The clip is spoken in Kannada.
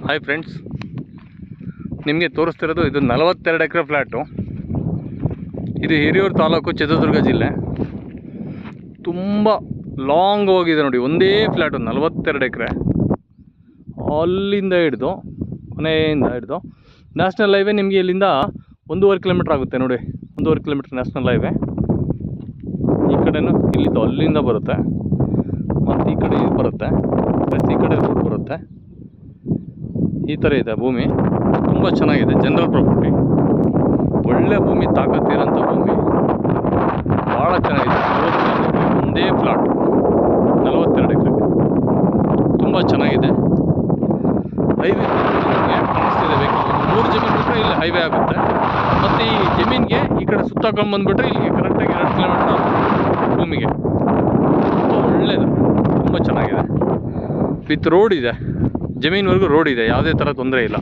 ಹಾಯ್ ಫ್ರೆಂಡ್ಸ್, ನಿಮಗೆ ತೋರಿಸ್ತಿರೋದು ಇದು 42 ಎಕರೆ ಫ್ಲ್ಯಾಟು. ಇದು ಹಿರಿಯೂರು ತಾಲೂಕು, ಚಿತ್ರದುರ್ಗ ಜಿಲ್ಲೆ. ತುಂಬ ಲಾಂಗ್ ಹೋಗಿದೆ ನೋಡಿ, ಒಂದೇ ಫ್ಲ್ಯಾಟು 42 ಎಕರೆ. ಅಲ್ಲಿಂದ ಹಿಡಿದು ಕೊನೆಯಿಂದ ಹಿಡಿದು ನ್ಯಾಷನಲ್ ಹೈವೇ ನಿಮಗೆ ಇಲ್ಲಿಂದ 1.5 ಕಿಲೋಮೀಟ್ರ್ ಆಗುತ್ತೆ ನೋಡಿ. 1.5 ಕಿಲೋಮೀಟ್ರ್ ನ್ಯಾಷನಲ್ ಹೈವೇ. ಈ ಕಡೆನೂ ಇಲ್ಲಿದ್ದು ಅಲ್ಲಿಂದ ಬರುತ್ತೆ, ಮತ್ತು ಈ ಕಡೆ ಬರುತ್ತೆ, ಪ್ಲಸ್ ಈ ಕಡೆ ರೋಡ್ ಬರುತ್ತೆ. ಈ ಥರ ಇದೆ ಭೂಮಿ. ತುಂಬ ಚೆನ್ನಾಗಿದೆ, ಜನರಲ್ ಪ್ರಾಪರ್ಟಿ, ಒಳ್ಳೆ ಭೂಮಿ, ತಾಕತ್ತಿರೋಂಥ ಭೂಮಿ, ಭಾಳ ಚೆನ್ನಾಗಿದೆ. ಒಂದೇ ಫ್ಲಾಟ್ 42 ಎಕರೆ, ತುಂಬ ಚೆನ್ನಾಗಿದೆ. ಹೈವೇ ನಿಮಗೆ ಕಾಣಿಸ್ತಿದೆ, ಬೇಕು 3 ಜಮೀನು ಬಿಟ್ಟರೆ ಇಲ್ಲಿ ಹೈವೇ ಆಗುತ್ತೆ. ಮತ್ತು ಈ ಜಮೀನಿಗೆ ಈ ಕಡೆ ಸುತ್ತಾಕೊಂಡು ಬಂದುಬಿಟ್ರೆ ಇಲ್ಲಿಗೆ ಕರೆಕ್ಟಾಗಿ 2 ಕಿಲೋಮೀಟ್ರ್ ಆಗುತ್ತೆ ಭೂಮಿಗೆ. ತುಂಬ ಒಳ್ಳೆಯದು, ತುಂಬ ಚೆನ್ನಾಗಿದೆ. ವಿತ್ ರೋಡ್ ಇದೆ, ಜಮೀನ್ವರೆಗೂ ರೋಡ್ ಇದೆ, ಯಾವುದೇ ಥರ ತೊಂದರೆ ಇಲ್ಲ.